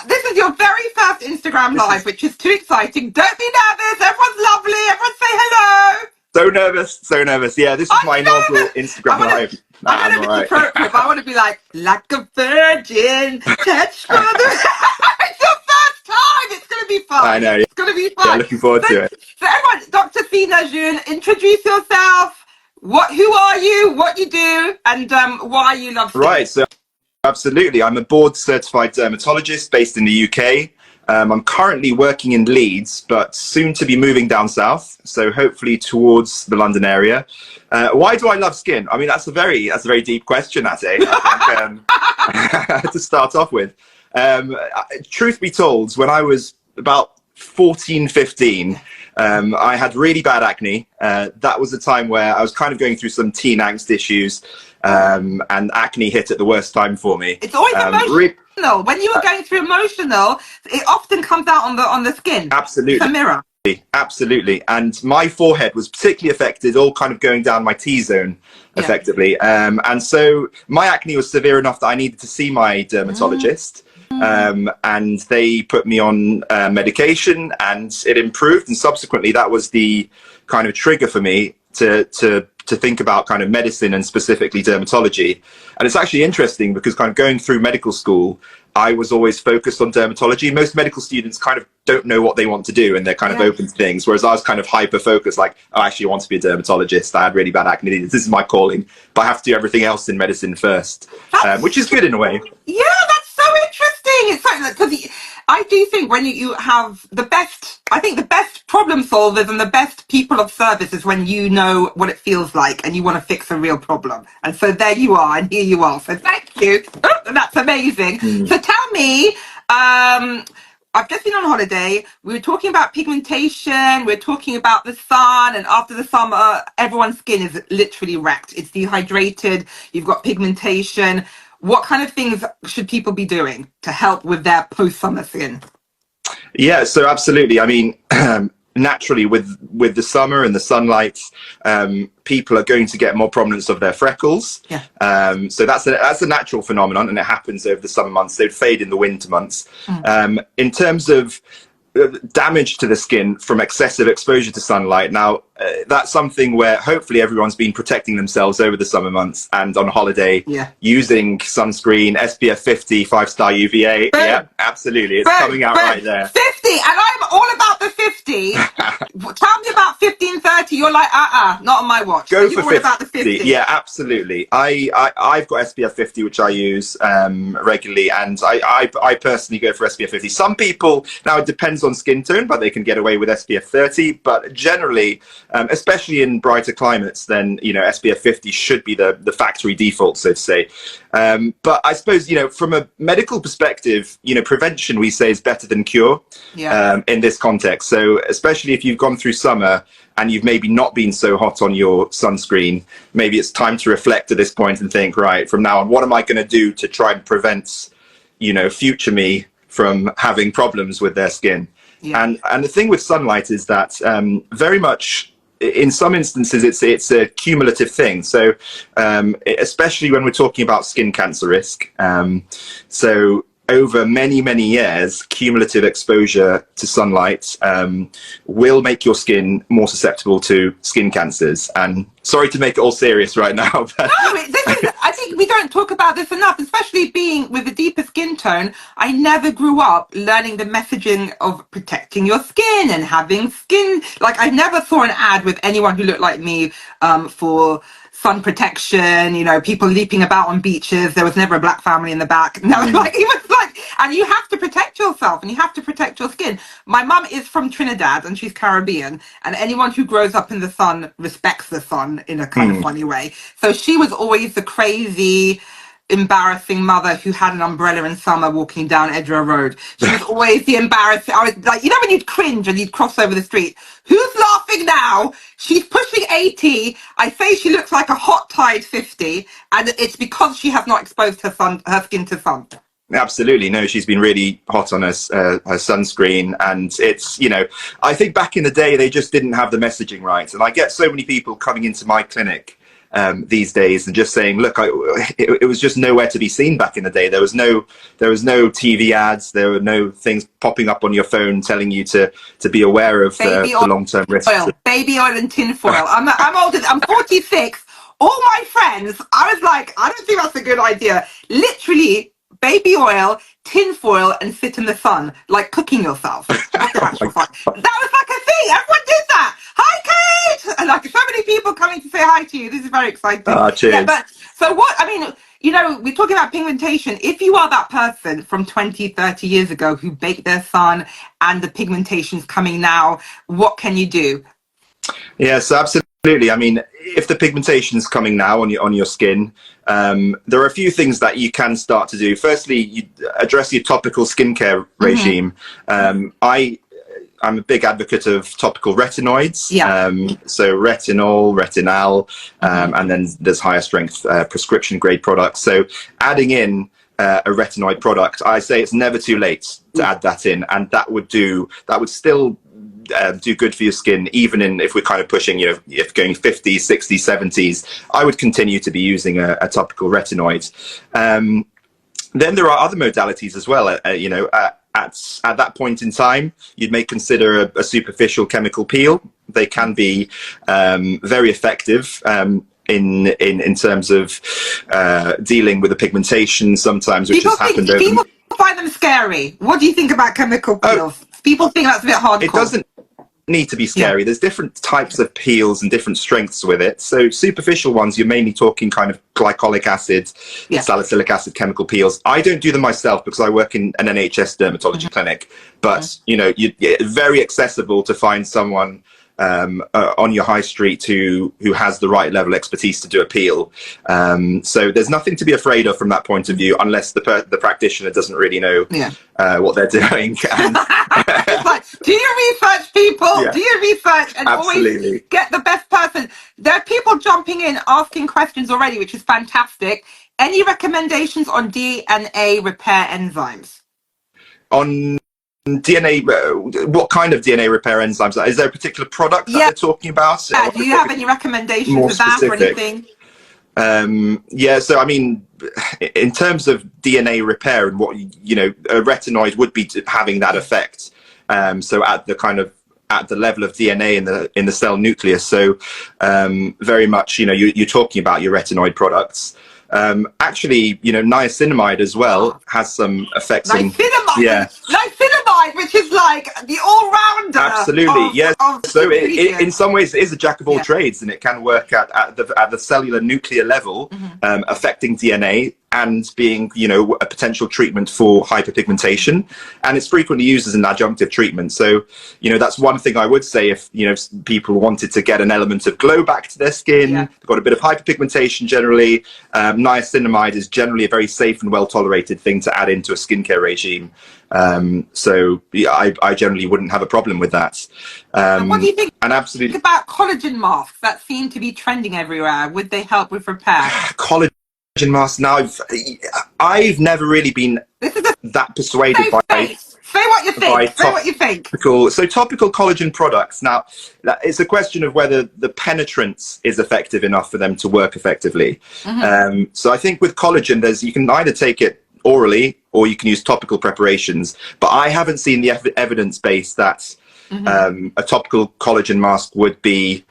this is your very first Instagram live, which is too exciting. Don't be nervous. Everyone's lovely. Everyone say hello. So nervous, so nervous. Yeah, this is my inaugural Instagram live. I don't know if it's appropriate, but I want to be like a virgin, touch for the... It's your first time. It's going to be fun. I know. It's going to be fun. Yeah, looking forward to it. So everyone, Dr. Sina June, introduce yourself. Who are you, what you do, and why you love skin. Right, so absolutely. I'm a board certified dermatologist based in the UK. I'm currently working in Leeds, but soon to be moving down south, so hopefully towards the London area. Why do I love skin? I mean, that's a very deep question, Ateh, I think, to start off with. Truth be told, when I was about 14, 15, I had really bad acne. That was a time where I was kind of going through some teen angst issues, and acne hit at the worst time for me. It's always emotional. When you are going through emotional, it often comes out on the skin. Absolutely. It's a mirror. Absolutely. And my forehead was particularly affected, all kind of going down my T-zone, effectively. And so my acne was severe enough that I needed to see my dermatologist. And they put me on medication, and it improved. And subsequently, that was the kind of trigger for me to think about kind of medicine and specifically dermatology. And it's actually interesting because kind of going through medical school, I was always focused on dermatology. Most medical students kind of don't know what they want to do, and they're kind of open to things. Whereas I was kind of hyper focused, like, oh, I actually want to be a dermatologist. I had really bad acne. This is my calling, but I have to do everything else in medicine first, which is good in a way. Yeah, that's so interesting. It's something that, because I do think when you have the best, I think the best problem solvers and the best people of service is when you know what it feels like and you want to fix a real problem. And so there you are, and here you are. So thank you. Oh, that's amazing. So tell me, I've just been on holiday. We were talking about pigmentation. We're talking about the sun. And after the summer, everyone's skin is literally wrecked. It's dehydrated. You've got pigmentation. What kind of things should people be doing to help with their post-summer skin? Yeah, so absolutely. I mean, naturally with the summer and the sunlight, people are going to get more prominence of their freckles. So that's a natural phenomenon, and it happens over the summer months. They'd fade in the winter months. In terms of damage to the skin from excessive exposure to sunlight, now that's something where hopefully everyone's been protecting themselves over the summer months and on holiday using sunscreen, SPF 50, 5-star UVA. Yeah, absolutely. It's coming out right there. 50, and I'm all about the 50. Tell me about 15, 30. You're like, not on my watch. Go for 50. About the 50. Yeah, absolutely. I've got SPF 50, which I use regularly, and I personally go for SPF 50. Some people, now it depends on skin tone, but they can get away with SPF 30. But generally, especially in brighter climates, then SPF 50 should be the factory default, so to say. But I suppose from a medical perspective, prevention, we say, is better than cure in this context. So especially if you've gone through summer and you've maybe not been so hot on your sunscreen, maybe it's time to reflect at this point and think, right, from now on, what am I going to do to try and prevent future me from having problems with their skin? And the thing with sunlight is that very much, in some instances, it's a cumulative thing. So especially when we're talking about skin cancer risk. So over many, many years, cumulative exposure to sunlight will make your skin more susceptible to skin cancers. And sorry to make it all serious right now. But no, I think we don't talk about this enough, especially being with a deeper skin tone. I never grew up learning the messaging of protecting your skin and having skin. Like, I never saw an ad with anyone who looked like me for sun protection, people leaping about on beaches. There was never a black family in the back. No, and you have to protect yourself and you have to protect your skin. My mum is from Trinidad and she's Caribbean, and anyone who grows up in the sun respects the sun in a kind of funny way. So she was always the crazy, embarrassing mother who had an umbrella in summer walking down Edgware Road. She was always the embarrassing. I was like, when you'd cringe and you'd cross over the street. Who's laughing now? She's pushing 80. I say she looks like a hot tide 50, and it's because she has not exposed her skin to sun. Absolutely. No, she's been really hot on her sunscreen. And it's, I think back in the day, they just didn't have the messaging right. And I get so many people coming into my clinic these days, and just saying, look, it was just nowhere to be seen back in the day. There was no TV ads. There were no things popping up on your phone telling you to be aware of the long-term risks. Baby oil and tinfoil. I'm older. I'm 46. All my friends, I was like, I don't think that's a good idea. Literally, baby oil, tinfoil, and sit in the sun, like cooking yourself. That was like a thing. Everyone did that. Hi, Kate! And like so many people coming to say hi to you. This is very exciting. Cheers. Yeah, but so what, I mean, you know, we're talking about pigmentation. If you are that person from 20, 30 years ago who baked their sun and the pigmentation's coming now, what can you do? Yes, absolutely. I mean, if the pigmentation is coming now on your skin, there are a few things that you can start to do. Firstly, you address your topical skincare regime. I'm a big advocate of topical retinoids. Yeah. So retinol, retinal, and then there's higher strength prescription grade products. So adding in a retinoid product, I say it's never too late to add that in, and that would still do good for your skin, even if we're kind of pushing, you know, if going 50s, 60s, 70s, I would continue to be using a topical retinoid. Then there are other modalities as well. You know, at that point in time, you may consider a superficial chemical peel. They can be very effective in terms of dealing with the pigmentation sometimes, which has happened over. People find them scary. What do you think about chemical peels? People think that's a bit hardcore. It doesn't need to be scary. Yeah. There's different types of peels and different strengths with it. So superficial ones, you're mainly talking kind of glycolic acid, salicylic acid chemical peels. I don't do them myself because I work in an NHS dermatology clinic, but you know, it's very accessible to find someone on your high street who has the right level of expertise to do a peel. So there's nothing to be afraid of from that point of view, unless the practitioner doesn't really know what they're doing. And it's like, do your research, people. Do your research and always get the best person. There are people jumping in asking questions already, which is fantastic. Any recommendations on DNA repair enzymes? On DNA, what kind of DNA repair enzymes? Is there a particular product that they're talking about? Yeah, do you have any recommendations for that or anything? Yeah, so I mean, in terms of DNA repair and what, you know, a retinoid would be having that effect. So at the level of DNA in the cell nucleus. So very much, you know, you're talking about your retinoid products. Actually, you know, niacinamide as well has some effects. Niacinamide, which is like the all-rounder. Absolutely, yes. So in some ways, it is a jack of all trades, and it can work at the cellular nuclear level, affecting DNA and being, you know, a potential treatment for hyperpigmentation. And it's frequently used as an adjunctive treatment. So, you know, that's one thing I would say if, you know, people wanted to get an element of glow back to their skin, they've got a bit of hyperpigmentation generally, niacinamide is generally a very safe and well-tolerated thing to add into a skincare regime. So yeah, I generally wouldn't have a problem with that. And what do you think absolutely about collagen masks that seem to be trending everywhere? Would they help with repair? Collagen masks. Now, I've never really been that persuaded by. Say what you think. Say what you think. So topical collagen products. Now, it's a question of whether the penetrance is effective enough for them to work effectively. So I think with collagen, you can either take it orally or you can use topical preparations. But I haven't seen the evidence base that a topical collagen mask would be,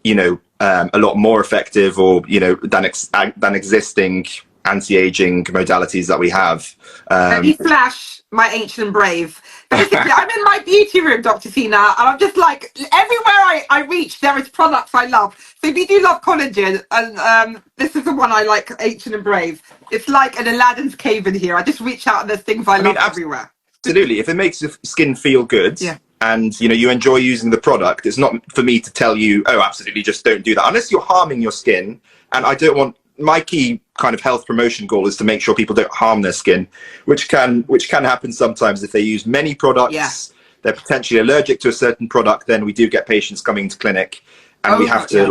you know, a lot more effective, or, you know, than existing anti-aging modalities that we have. Let me flash my Ancient and Brave. Basically, I'm in my beauty room, Dr. C, now, and I'm just like, everywhere I reach, there is products I love. So if you do love collagen, and this is the one I like, Ancient and Brave. It's like an Aladdin's cave in here. I just reach out and there's things I love everywhere. Absolutely. If it makes your skin feel good, and, you know, you enjoy using the product, it's not for me to tell you, oh, absolutely, just don't do that. Unless you're harming your skin, and I don't want, my key kind of health promotion goal is to make sure people don't harm their skin, which can happen sometimes if they use many products. They're potentially allergic to a certain product, then we do get patients coming to clinic, and we have to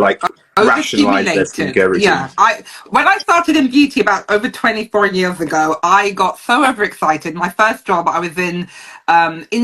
rationalize their overstimulated. skincare routine. Yeah, when I started in beauty about over 24 years ago, I got so overexcited. My first job, I was in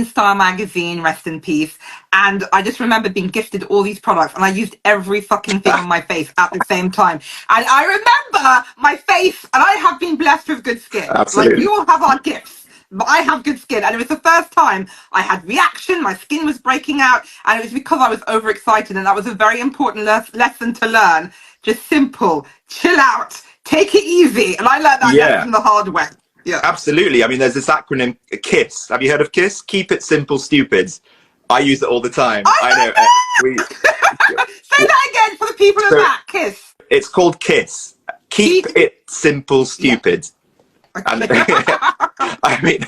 Star magazine, rest in peace, and I just remember being gifted all these products, and I used every fucking thing on my face at the same time. And I remember my face, and I have been blessed with good skin. Like we Absolutely. all have our gifts. But I have good skin, and it was the first time I had reaction. My skin was breaking out, and it was because I was overexcited, and that was a very important lesson to learn. Just simple, chill out, take it easy, and I learned that Yeah, lesson the hard way. Yeah, absolutely. I mean, there's this acronym, KISS. Have you heard of KISS? Keep it simple, stupid. I use it all the time. I know. We say that again for the people in so that kiss. it's called KISS. Keep it simple, Yeah. stupid. And I mean,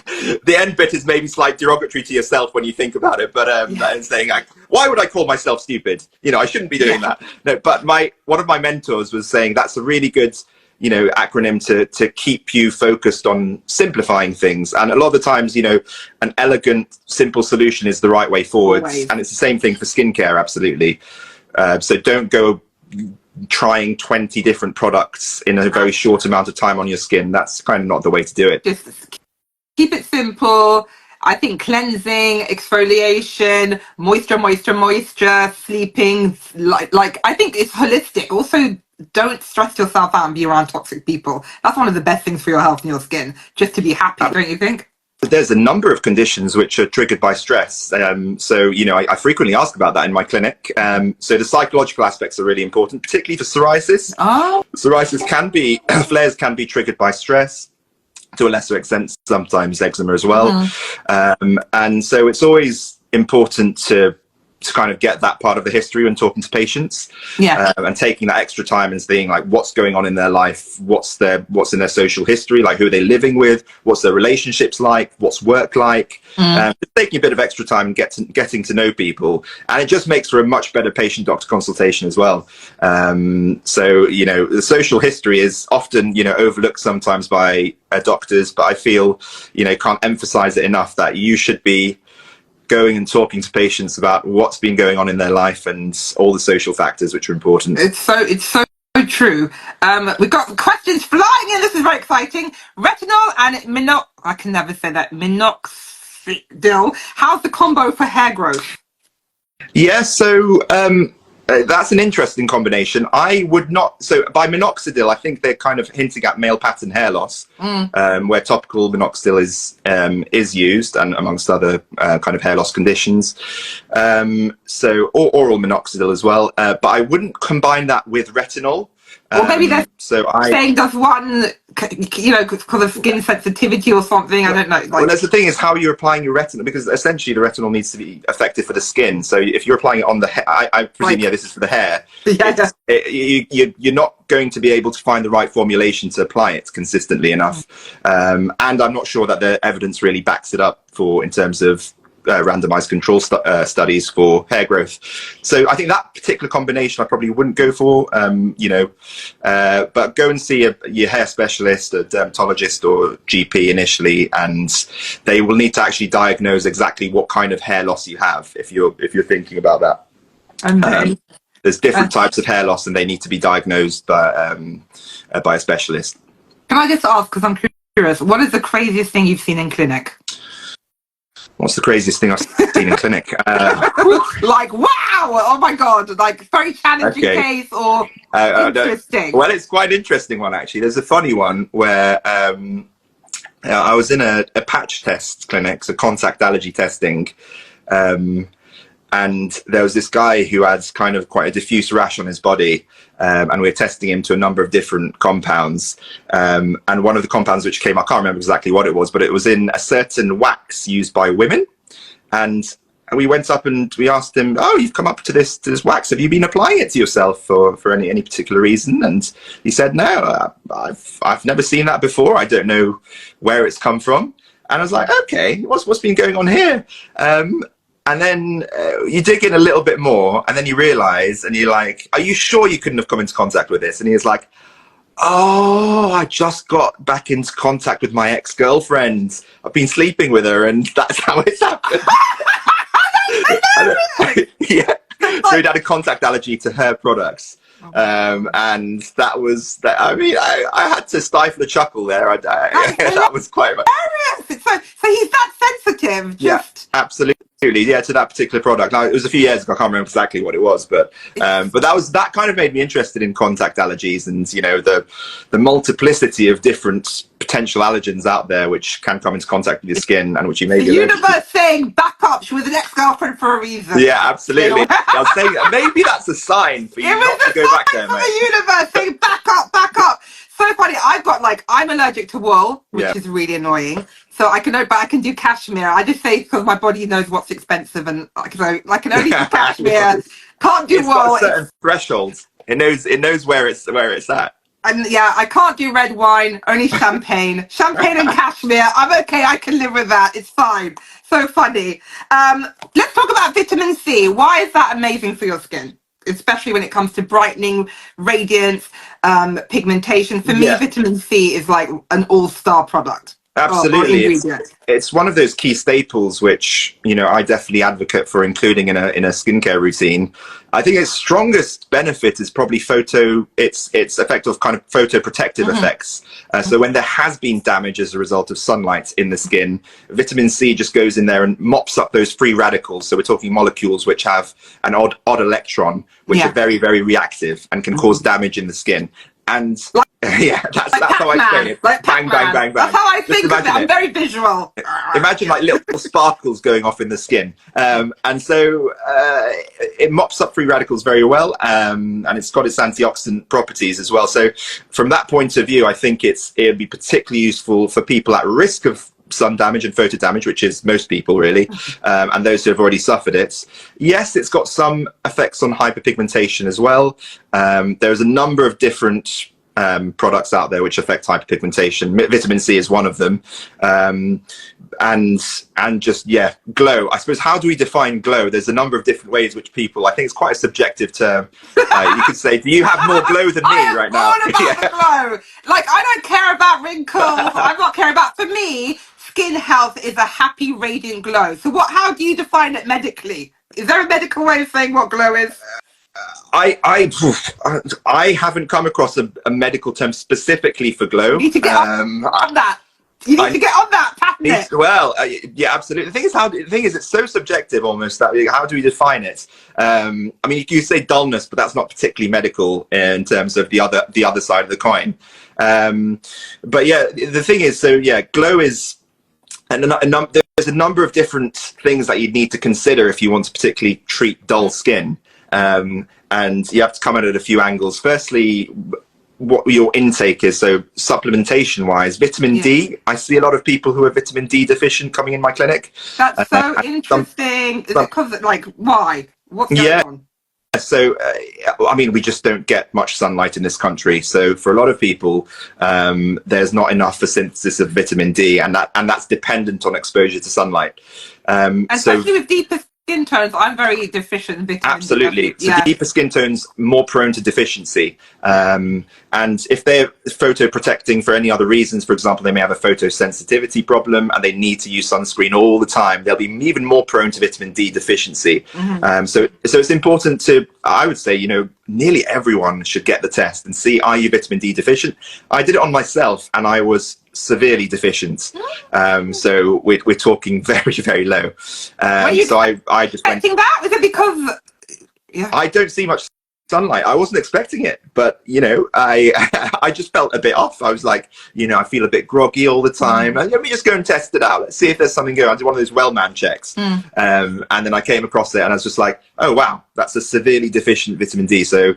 the end bit is maybe slightly derogatory to yourself when you think about it, but saying, like, why would I call myself stupid? You know, I shouldn't be doing that. No, but one of my mentors was saying that's a really good, you know, acronym to keep you focused on simplifying things. And a lot of the times, you know, an elegant, simple solution is the right way forward. Always. And it's the same thing for skincare, absolutely. So don't go trying 20 different products in a very short amount of time on your skin. That's kind of not the way to do it. Just keep it simple. I think cleansing, exfoliation, moisture, sleeping, like I think it's holistic. Also, don't stress yourself out and be around toxic people. That's one of the best things for your health and your skin, just to be happy, don't you think? There's a number of conditions which are triggered by stress. So, you know, I frequently ask about that in my clinic. So the psychological aspects are really important, particularly for psoriasis. Oh. Psoriasis flares can be triggered by stress. To a lesser extent, sometimes eczema as well. And so it's always important to kind of get that part of the history when talking to patients, and taking that extra time and seeing like what's going on in their life, what's in their social history, like who are they living with, what's their relationships like, what's work like, just taking a bit of extra time and getting to know people, and it just makes for a much better patient-doctor consultation as well. So, you know, the social history is often, you know, overlooked sometimes by doctors, but I feel, you know, can't emphasize it enough that you should be going and talking to patients about what's been going on in their life and all the social factors which are important. It's so true. We've got questions flying in. This is very exciting. Retinol and I can never say that. Minoxidil. How's the combo for hair growth? Yeah, so that's an interesting combination. I would not. So by minoxidil, I think they're kind of hinting at male pattern hair loss, where topical minoxidil is used, and amongst other kind of hair loss conditions. So or oral minoxidil as well. But I wouldn't combine that with retinol. Or maybe they're saying does one, you know, because of skin sensitivity or something. I don't know. Well, that's the thing is how you're applying your retinol, because essentially the retinol needs to be effective for the skin. So if you're applying it on the hair, I presume, this is for the hair. You're not going to be able to find the right formulation to apply it consistently enough. And I'm not sure that the evidence really backs it up in terms of randomized control studies for hair growth. So I think that particular combination I probably wouldn't go for, but go and see your hair specialist, a dermatologist or GP initially, and they will need to actually diagnose exactly what kind of hair loss you have if you're thinking about that. There's different types of hair loss and they need to be diagnosed by a specialist. Can I just ask, because I'm curious, what is the craziest thing you've seen in clinic? What's the craziest thing I've seen in clinic? Like, wow! Oh my god! Like, very challenging case or interesting? Well, it's quite an interesting one, actually. There's a funny one where I was in a patch test clinic, so contact allergy testing, and there was this guy who had kind of quite a diffuse rash on his body, and we were testing him to a number of different compounds. And one of the compounds which came, I can't remember exactly what it was, but it was in a certain wax used by women. And we went up and we asked him, "Oh, you've come up to this wax. Have you been applying it to yourself for any particular reason?" And he said, "No, I've never seen that before. I don't know where it's come from." And I was like, "Okay, what's been going on here?" And then you dig in a little bit more, and then you realize, and you're like, "Are you sure you couldn't have come into contact with this?" And he's like, "Oh, I just got back into contact with my ex-girlfriend. I've been sleeping with her, and that's how it's happened." Yeah. Joe had a contact allergy to her products. And that was that. I mean, I had to stifle a chuckle there. That was quite hilarious. So he's that sensitive. Just absolutely. Yeah, to that particular product. Now, it was a few years ago. I can't remember exactly what it was, but that kind of made me interested in contact allergies and, you know, the multiplicity of different potential allergens out there which can come into contact with your skin and which you may be allergic to. The universe saying back up. She was an ex-girlfriend for a reason. Yeah, absolutely. I was saying maybe that's a sign for you not to go back there, mate. The universe saying back up, back up. So funny. I'm allergic to wool, which is really annoying. So I can do cashmere. I just say because my body knows what's expensive, and so I can only do cashmere. Can't do wool. It's got a certain threshold. It knows where it's at. And I can't do red wine, only champagne. Champagne and cashmere. I'm okay. I can live with that. It's fine. So funny. Let's talk about vitamin C. Why is that amazing for your skin? Especially when it comes to brightening, radiance, pigmentation. For me, vitamin C is like an all-star product. Absolutely. It's one of those key staples which, you know, I definitely advocate for including in a skincare routine. I think its strongest benefit is probably its effect of kind of photoprotective effects. So when there has been damage as a result of sunlight in the skin, vitamin C just goes in there and mops up those free radicals. So we're talking molecules which have an odd electron, which are very, very reactive and can cause damage in the skin. And that's how I say it. Like bang, bang, bang, bang. That's how I think of it. I'm very visual. Imagine like little sparkles going off in the skin. And so it mops up free radicals very well. And it's got its antioxidant properties as well. So from that point of view, I think it'd be particularly useful for people at risk of sun damage and photo damage, which is most people really, and those who have already suffered it. Yes, it's got some effects on hyperpigmentation as well. There's a number of different products out there which affect hyperpigmentation. Vitamin C is one of them. And just glow. I suppose, how do we define glow? There's a number of different ways which people, I think it's quite a subjective term. You could say, do you have more glow than me right now? I'm all about the glow. Like, I don't care about wrinkles. I'm not caring about, for me, skin health is a happy, radiant glow. So how do you define it medically? Is there a medical way of saying what glow is? I haven't come across a medical term specifically for glow. You need to get on that. You need to get on that, patent it. Well, yeah, absolutely. The thing is, it's so subjective almost that how do we define it? I mean, you say dullness, but that's not particularly medical in terms of the other side of the coin. But yeah, the thing is, glow is, and there's a number of different things that you'd need to consider if you want to particularly treat dull skin. And you have to come at it at a few angles. Firstly, what your intake is. So supplementation wise, vitamin D, I see a lot of people who are vitamin D deficient coming in my clinic. That's so interesting. Is it because, like, why? What's going on? So, I mean, we just don't get much sunlight in this country. So for a lot of people, there's not enough for synthesis of vitamin D, and that's dependent on exposure to sunlight. Especially with deeper skin tones, I'm very deficient in vitamin D. Absolutely. So deeper skin tones, more prone to deficiency. And if they're photoprotecting for any other reasons, for example, they may have a photosensitivity problem and they need to use sunscreen all the time, they'll be even more prone to vitamin D deficiency. So it's important to, I would say, you know, nearly everyone should get the test and see, are you vitamin D deficient? I did it on myself and I was severely deficient. So we're talking very, very low. So I just went. That was it because I don't see much sunlight. I wasn't expecting it, but you know, I just felt a bit off. I was like, you know, I feel a bit groggy all the time. Let me just go and test it out. Let's see if there's something going on. I did one of those Wellman checks, and then I came across it, and I was just like, oh wow, that's a severely deficient vitamin D. So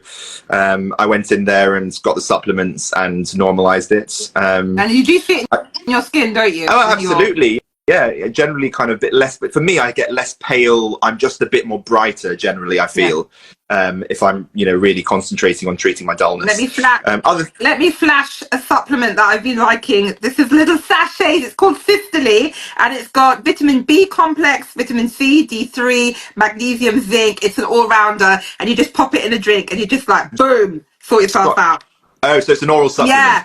I went in there and got the supplements and normalized it. And you do see it in your skin, don't you? Oh, absolutely. Yeah, generally kind of a bit less, but for me, I get less pale. I'm just a bit more brighter generally, I feel, if I'm, you know, really concentrating on treating my dullness. Let me flash a supplement that I've been liking. This is little sachets. It's called Systole, and it's got vitamin B complex, vitamin C, D3, magnesium, zinc. It's an all-rounder, and you just pop it in a drink, and you just like, boom, sort yourself out. Oh, so it's an oral supplement. Yeah.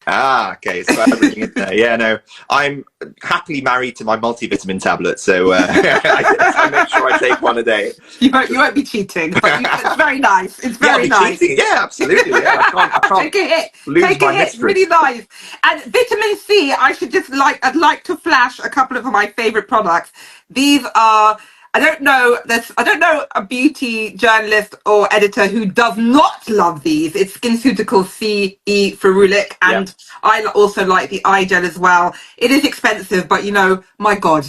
Okay, so everything in there. Yeah, no, I'm happily married to my multivitamin tablet, so I make sure I take one a day. You won't be cheating, but it's very nice. It's Yeah, I'll very be nice. cheating. Yeah, absolutely. Yeah, I can't Take a hit. lose Take a my hit. Really mistress. nice. And vitamin C, I'd like to flash a couple of my favorite products. These are, I don't know a beauty journalist or editor who does not love these. It's SkinCeuticals CE Ferulic, Yeah. and I also like the eye gel as well. It is expensive, but my God,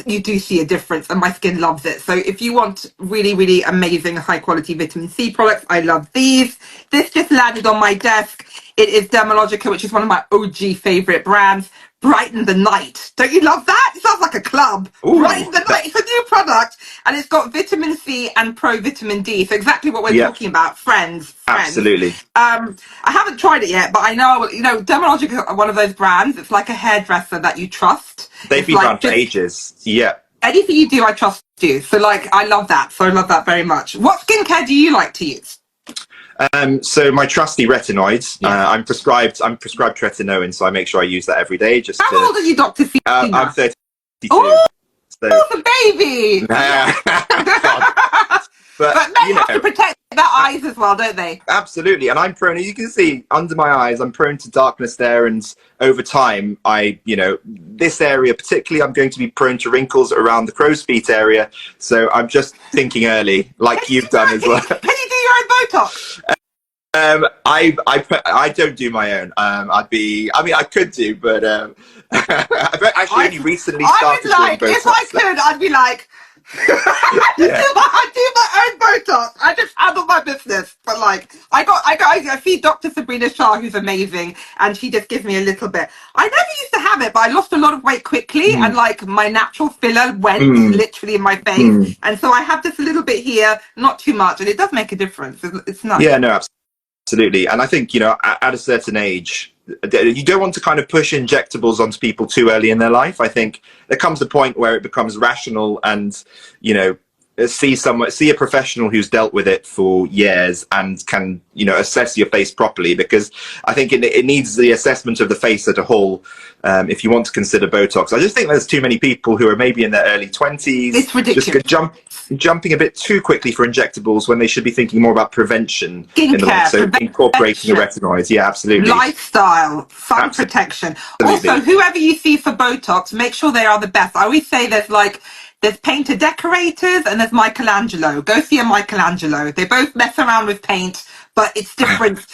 you do see a difference, and my skin loves it. So if you want really, really amazing, high quality vitamin C products, I love these. This just landed on my desk. It is Dermalogica, which is one of my OG favorite brands. Brighten the Night. Don't you love that? It sounds like a club. Ooh, Brighten the Night. It's a new product, and it's got vitamin C and pro vitamin D. So exactly what we're yeah, talking about. Friends. absolutely. I haven't tried it yet, but I know, Dermalogica are one of those brands. It's like a hairdresser that you trust. They've It's been around like for just ages. Yeah. anything you do, I trust you. So like, I love that. So I love that very much. What skincare do you like to use? So my trusty retinoids, Yes. I'm prescribed tretinoin, so I make sure I use that every day. Just How to, old are you, Dr. I'm Cena? 32, Oh, so the baby. God. But But men have to protect their eyes as well, don't they? absolutely, and I'm prone. As you can see under my eyes, I'm prone to darkness there, and over time, this area particularly, I'm going to be prone to wrinkles around the crow's feet area. So I'm just thinking early, like you've done as well. Can you do your own Botox? I don't do my own. I could do, but I've actually only recently I would started doing like, if I Botox. could, I'd be like, Yeah. I do my own Botox. I just handle my business. But like, I see Dr. Sabrina Shah, who's amazing, and she just gives me a little bit. I never used to have it, but I lost a lot of weight quickly, Mm, and like my natural filler went mm, literally in my face, mm. and so I have just a little bit here, not too much, and it does make a difference. It's nice. Yeah, no, absolutely. And I think, at a certain age, you don't want to kind of push injectables onto people too early in their life. I think there comes a point where it becomes rational and, see a professional who's dealt with it for years and can, assess your face properly, because I think it needs the assessment of the face as a whole. If you want to consider Botox, I just think there's too many people who are maybe in their early 20s, It's ridiculous. jumping a bit too quickly for injectables when they should be thinking more about prevention in the long. Skincare, So incorporating the prevention, retinoids, yeah, absolutely, lifestyle, sun protection. Also, absolutely. whoever you see for Botox, make sure they are the best. I always say there's painter decorators and there's Michelangelo. Go see a Michelangelo. They both mess around with paint, but it's different.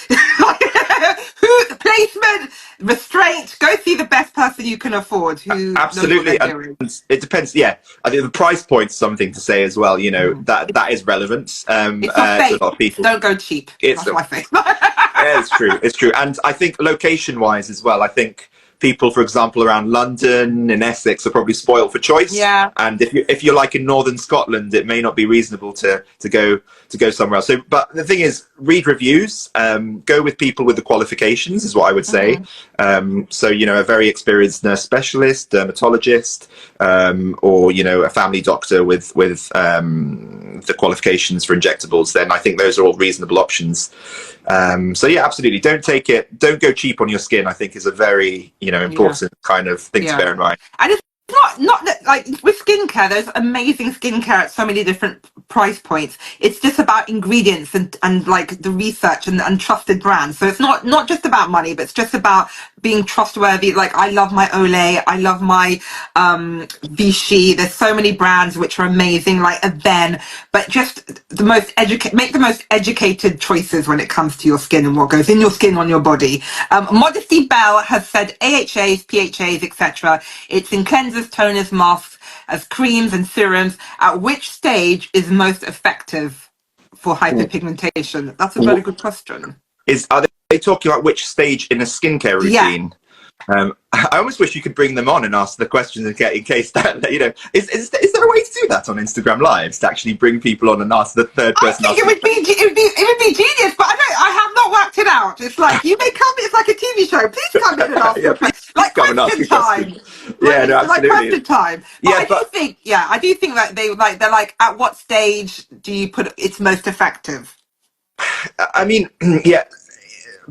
Placement, restraint. Go see the best person you can afford who knows what they're Absolutely, and doing. it depends. Yeah, I think the price point's something to say as well. That is relevant It's not to a fake. lot of people. Don't go cheap. It's That's my thing. Yeah, it's true. It's true. And I think location wise as well, I think people, for example, around London and Essex are probably spoiled for choice. Yeah. And if you're like in northern Scotland, it may not be reasonable to go somewhere else. So, but the thing is, read reviews, go with people with the qualifications is what I would say. So, a very experienced nurse specialist, dermatologist, or, a family doctor with the qualifications for injectables, then I think those are all reasonable options. So yeah, absolutely. Don't go cheap on your skin, I think is a very, important kind of thing to bear in mind. And it's not that, like with skincare, there's amazing skincare at so many different price points. It's just about ingredients and like the research and trusted brands. So it's not just about money, but it's just about being trustworthy. Like I love my Olay, I love my Vichy. There's so many brands which are amazing, like Aven, but just make the most educated choices when it comes to your skin and what goes in your skin on your body. Modesty Bell has said AHAs, PHAs, etc. It's in cleansers, toners, masks, as creams and serums. At which stage is most effective for hyperpigmentation? That's a very good question. Are they talking about which stage in a skincare routine? I almost wish you could bring them on and ask the questions in case that, is there a way to do that on Instagram Lives, to actually bring people on and ask the third person? I think it would be genius, but I have not worked it out. It's like you may come. It's like a TV show. Please come in and ask Yeah, a question. Like question time. Yeah, no, Like absolutely. question time. But I do think that they're like, at what stage do you put it's most effective? I mean, yeah,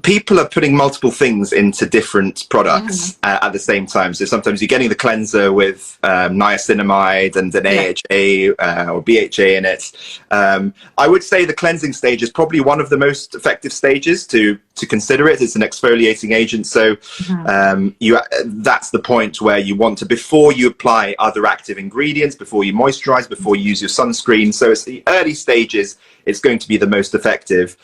people are putting multiple things into different products at the same time. So sometimes you're getting the cleanser with niacinamide and an AHA or BHA in it. I would say the cleansing stage is probably one of the most effective stages to consider it. It's an exfoliating agent. So that's the point where you want to, before you apply other active ingredients, before you moisturize, before you use your sunscreen. So it's the early stages, it's going to be the most effective.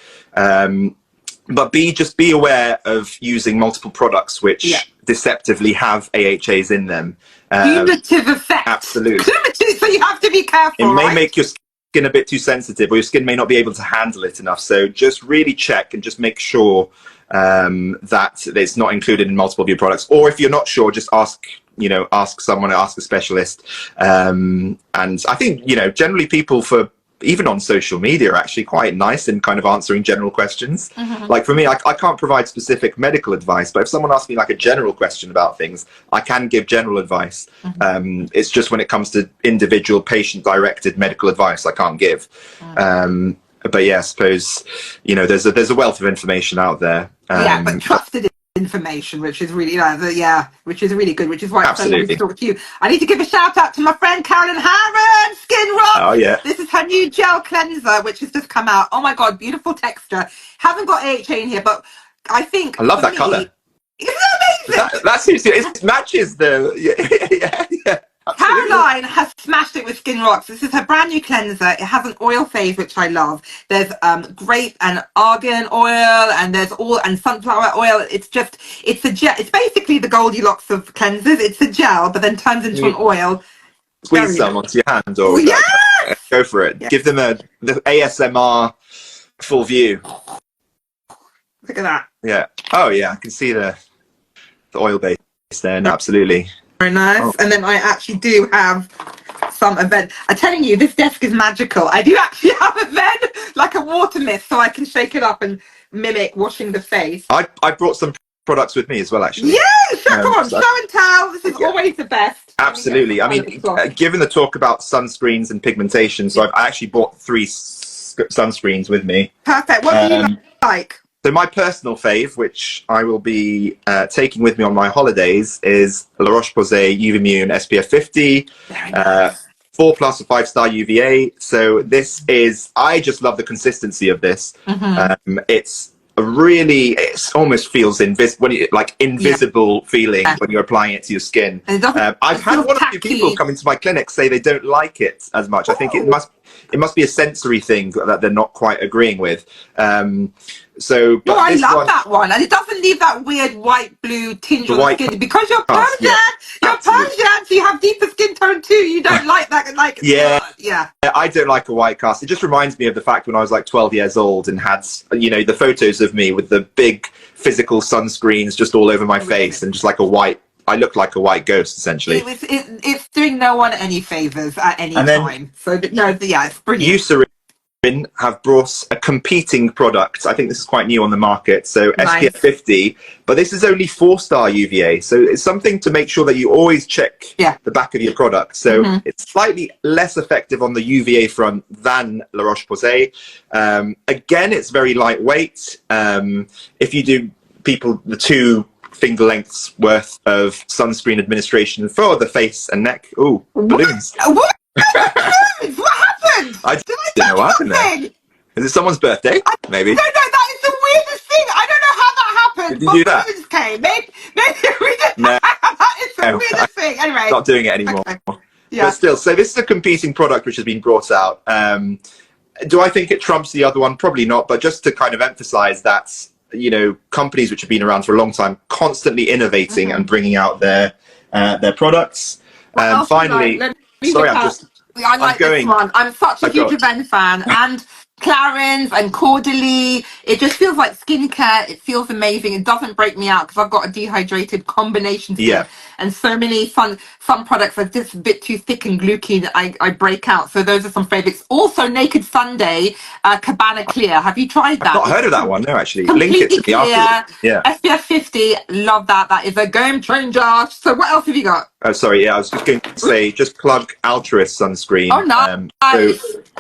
But just be aware of using multiple products which deceptively have AHAs in them. Cumulative effect. Absolutely. So you have to be careful. It may make your skin a bit too sensitive, or your skin may not be able to handle it enough. So just really check and just make sure that it's not included in multiple of your products. Or if you're not sure, just ask someone, ask a specialist. And I think, generally people even on social media are actually quite nice in kind of answering general questions. Like for me, I can't provide specific medical advice, but if someone asks me like a general question about things, I can give general advice. It's just when it comes to individual patient directed medical advice, I can't give. But yeah, I suppose, there's a wealth of information out there. But trusted information, which is really which is really good, which is why I'm so happy to talk to you. I need to give a shout out to my friend Carolyn Harron, Skin Rock. Oh yeah, this is her new gel cleanser which has just come out. Oh my god, beautiful texture. Haven't got AHA in here, but I think I love that color. Isn't it amazing? That seriously, it matches the yeah. Absolutely. Caroline has smashed it with Skin Rocks. This is her brand new cleanser. It has an oil phase, which I love. There's grape and argan oil, and and sunflower oil. It's a gel. It's basically the Goldilocks of cleansers. It's a gel, but then turns into an oil. Squeeze some onto your hand, or go for it. Yeah. Give them the ASMR full view. Look at that. Yeah. Oh yeah, I can see the oil base there. No, absolutely. Very nice. Oh. And then I actually do have some event. I'm telling you, this desk is magical. I do actually have a vent, like a water mist, so I can shake it up and mimic washing the face. I brought some products with me as well, actually. Yeah, come on, show and tell. This is always the best. Absolutely. I mean, given the talk about sunscreens and pigmentation, so I actually bought 3 sunscreens with me. Perfect. What do you like? So my personal fave, which I will be taking with me on my holidays, is La Roche-Posay UV Immune SPF 50, 4+ or 5-star UVA. So I just love the consistency of this. It almost feels invisible feeling when you're applying it to your skin. I've had one or two people come into my clinic say they don't like it as much. I think it must be a sensory thing that they're not quite agreeing with. I love that one, and it doesn't leave that weird white blue tinge on the skin because you're Persian. You're Persian, so you have deeper skin tone too. You don't like that, I don't like a white cast. It just reminds me of the fact when I was like 12 years old and had the photos of me with the big physical sunscreens just all over my face and just like I look like a white ghost essentially. It's doing no one any favors at any time. So it's brilliant. Have brought a competing product. I think this is quite new on the market. So SPF 50, but this is only 4-star UVA. So it's something to make sure that you always check the back of your product. So it's slightly less effective on the UVA front than La Roche-Posay. Again, it's very lightweight. If you do the 2 finger lengths worth of sunscreen administration for the face and neck. Ooh, balloons. What happened? I don't know what happened there. Is it someone's birthday? Maybe. No, that is the weirdest thing. I don't know how that happened. Did you do that? Came. Maybe we did. No. That is the weirdest thing. Anyway. Not doing it anymore. Okay. Yeah. But still, so this is a competing product which has been brought out. Do I think it trumps the other one? Probably not, but just to kind of emphasize that, companies which have been around for a long time, constantly innovating and bringing out their products. Finally, I like this one. I'm such a huge Aven fan, and Clarins and Caudalie. It just feels like skincare. It feels amazing. It doesn't break me out because I've got a dehydrated combination skin, and so many some products are just a bit too thick and gluky. I break out. So those are some favorites. Also, Naked Sunday, Cabana Clear. Have you tried that? I've not heard of that one. No, actually. Completely Link it to me after. Yeah. SPF 50. Love that. That is a game changer. So what else have you got? Oh, sorry. Yeah, I was just going to say, just plug Altruist sunscreen. Oh, nice. So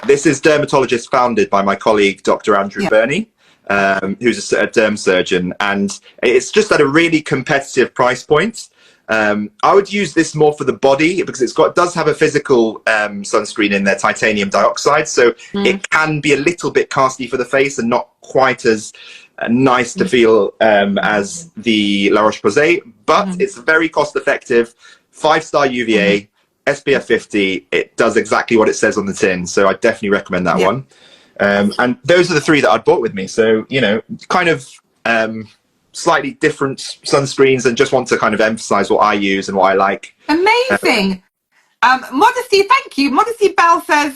this is dermatologist founded by my colleague, Dr. Andrew Burney. who's a derm surgeon, and it's just at a really competitive price point. I would use this more for the body because does have a physical sunscreen in there, titanium dioxide, so it can be a little bit costly for the face and not quite as nice to feel as the La Roche-Posay, but it's very cost effective, 5-star UVA, SPF 50. It does exactly what it says on the tin, so I definitely recommend that one. And those are the 3 that I'd bought with me, so kind of slightly different sunscreens, and just want to kind of emphasize what I use and what I like. Amazing. Modesty, thank you. Modesty Bell says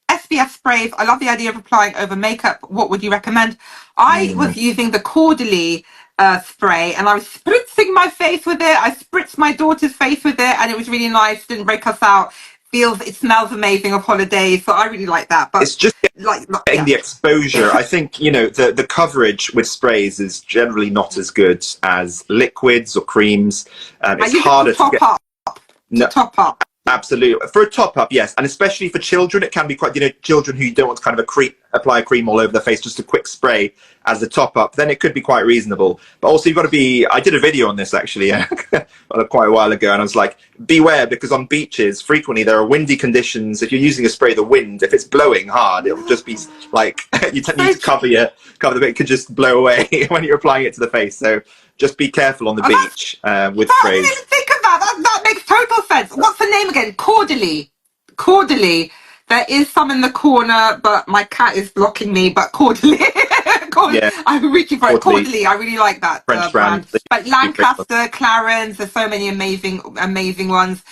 SPF sprays. I love the idea of applying over makeup. What would you recommend? I was using the Caudalie spray, and I was spritzing my face with it. I spritzed my daughter's face with it, and it was really nice. Didn't break us out. It smells amazing of holidays, so I really like that. But it's just getting the exposure. I think the coverage with sprays is generally not as good as liquids or creams. It's harder to top up. Absolutely, for a top up, yes, and especially for children, it can be quite. Children who don't want to kind of apply a cream all over their face, just a quick spray as a top up, then it could be quite reasonable. But also, you've got to be. I did a video on this actually quite a while ago, and I was like, beware, because on beaches frequently there are windy conditions. If you're using a spray, the wind, if it's blowing hard, it'll just be like you need to cover the bit. It could just blow away when you're applying it to the face. So just be careful on the beach with sprays. I didn't even think of that. That makes total sense. What's the name again? Caudalie. There is some in the corner, but my cat is blocking me. But Caudalie. Yeah. I'm reaching for it. Caudalie. I really like that French brand. But Lancaster, Clarins, there's so many amazing ones.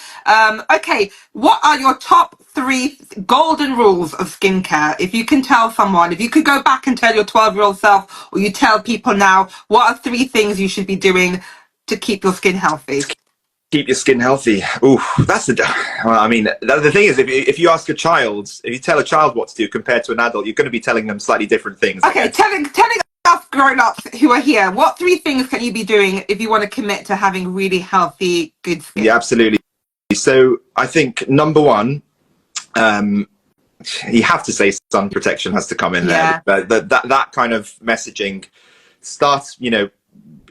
Okay, what are your top 3 golden rules of skincare? If you can tell someone, if you could go back and tell your 12-year-old self, or you tell people now, what are 3 things you should be doing to keep your skin healthy? Keep your skin healthy. Ooh, that's the thing is, if you ask a child, if you tell a child what to do compared to an adult, you're going to be telling them slightly different things. Okay, telling us grown-ups who are here, what 3 things can you be doing if you want to commit to having really healthy, good skin? Yeah, absolutely. So I think number 1, you have to say sun protection has to come in there. That kind of messaging starts,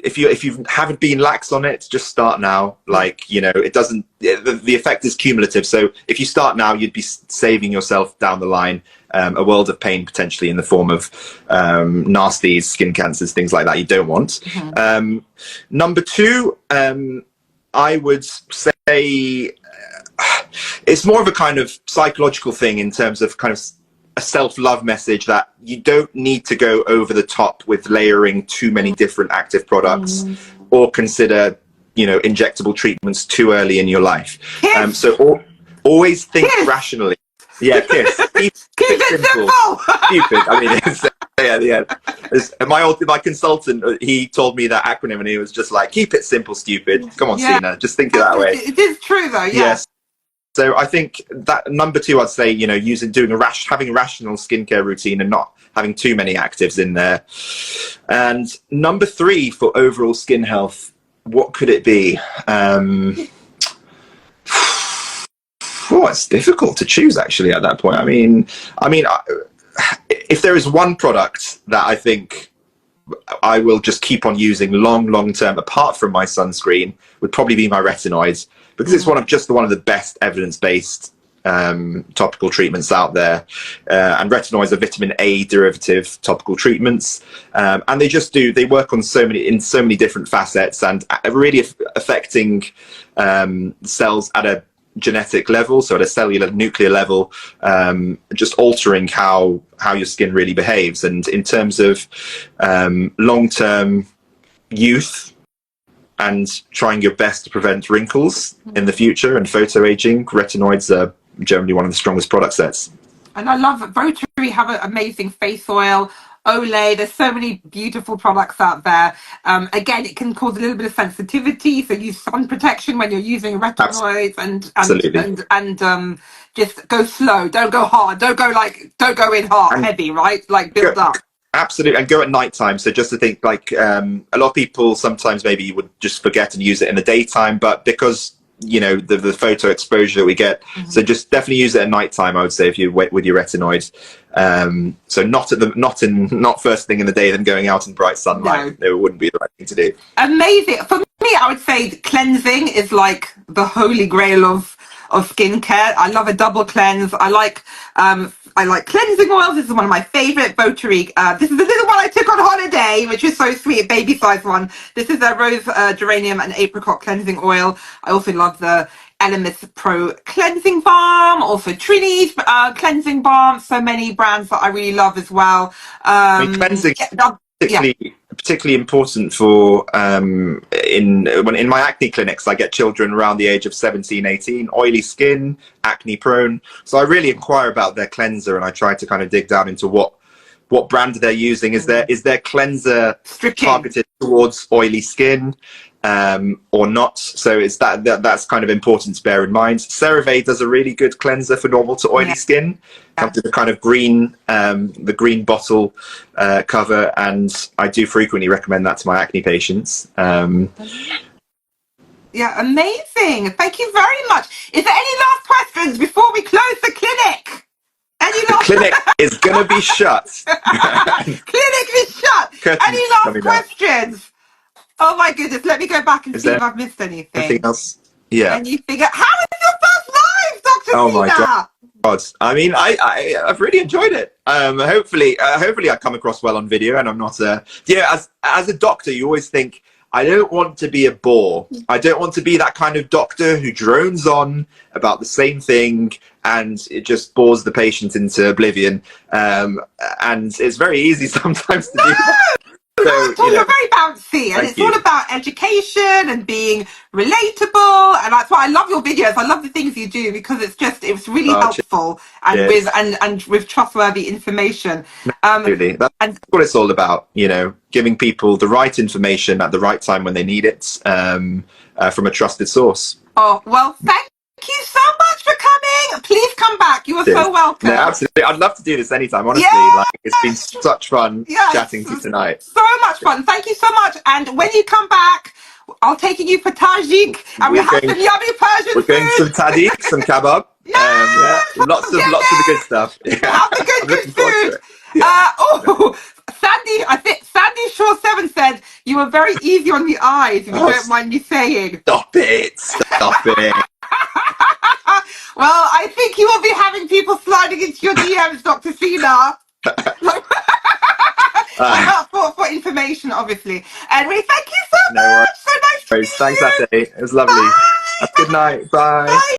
if you haven't been lax on it, just start now. It doesn't, the effect is cumulative. So if you start now, you'd be saving yourself down the line a world of pain, potentially in the form of nasties, skin cancers, things like that you don't want. Number 2, I would say it's more of a kind of psychological thing in terms of kind of a self-love message, that you don't need to go over the top with layering too many different active products or consider injectable treatments too early in your life. So always think rationally. Yeah, KISS. Keep it simple. Stupid. I mean, my consultant, he told me that acronym, and he was just like, keep it simple, stupid. Come on, Sina, just think it that way. It is true though. Yes. So I think that number 2, I'd say, having a rational skincare routine and not having too many actives in there. And number 3 for overall skin health, what could it be? It's difficult to choose actually at that point. I mean, if there is one product that I think I will just keep on using long term, apart from my sunscreen, would probably be my retinoids, because it's one of the best evidence-based topical treatments out there. And retinoids are vitamin A derivative topical treatments, and they work on so many different facets, and really affecting cells at a genetic level, so at a cellular nuclear level, just altering how your skin really behaves. And in terms of long-term youth and trying your best to prevent wrinkles in the future and photoaging, retinoids are generally one of the strongest product sets. And I love Rotary have an amazing face oil. Olay, there's so many beautiful products out there. Again, it can cause a little bit of sensitivity, so use sun protection when you're using retinoids, and just go slow, don't go hard, don't go in hard, heavy, right? Like build up. Absolutely, and go at night time. So just to think, a lot of people sometimes maybe would just forget and use it in the daytime, but because the photo exposure that we get, so just definitely use it at night time, I would say, if you with your retinoids. So not first thing in the day, then going out in bright sunlight. No. It wouldn't be the right thing to do. Amazing. For me, I would say cleansing is like the holy grail of skincare. I love a double cleanse. I like cleansing oils. This is one of my favorite Votary. This is the little one I took on holiday, which is so sweet, a baby size one. This is a rose, geranium and apricot cleansing oil. I also love the Elemis Pro cleansing balm, also Trini's cleansing balm. So many brands that I really love as well. I mean, cleansing particularly important for in my acne clinics. I get children around the age of 17, 18, oily skin, acne prone. So I really inquire about their cleanser, and I try to kind of dig down into what brand they're using. Is their cleanser targeted towards oily skin or not? So it's that's kind of important to bear in mind. CeraVe does a really good cleanser for normal to oily skin. Comes with the kind of green bottle cover, and I do frequently recommend that to my acne patients. Yeah, amazing. Thank you very much. Is there any last questions before we close the clinic? The clinic is going to be shut. Clinic is shut. Any last questions? Oh my goodness, let me go back and see if I've missed anything. Anything else? Yeah. Anything? How was your first live, Dr. Oh Sina? my God. I mean, I've really enjoyed it. Hopefully I come across well on video, and I'm not as a doctor, you always think, I don't want to be a bore. I don't want to be that kind of doctor who drones on about the same thing and it just bores the patient into oblivion. And it's very easy sometimes to do that. So, you're very bouncy, and it's all about education and being relatable, and that's why I love your videos. I love the things you do because it's really helpful and with trustworthy information. Absolutely, that's what it's all about. Giving people the right information at the right time when they need it from a trusted source. Oh well, thank you so much for coming. Please come back. You are so welcome. No, absolutely. I'd love to do this anytime, honestly. It's been such fun chatting to you tonight. So much fun. Thank you so much. And when you come back, I'll take you for tajik, and we have some yummy Persian food. We're going some tajik, some kebab. Lots of the good stuff. Have the good food. Sandy, I think Sandy Shaw 7 said you were very easy on the eyes, if you don't mind me saying. Stop it. Well, I think you will be having people sliding into your DMs, Dr. Sina. For information, obviously. Anyway, thank you so much. So nice to meet you. Thanks, Ateh. It was lovely. Have a good night. Bye.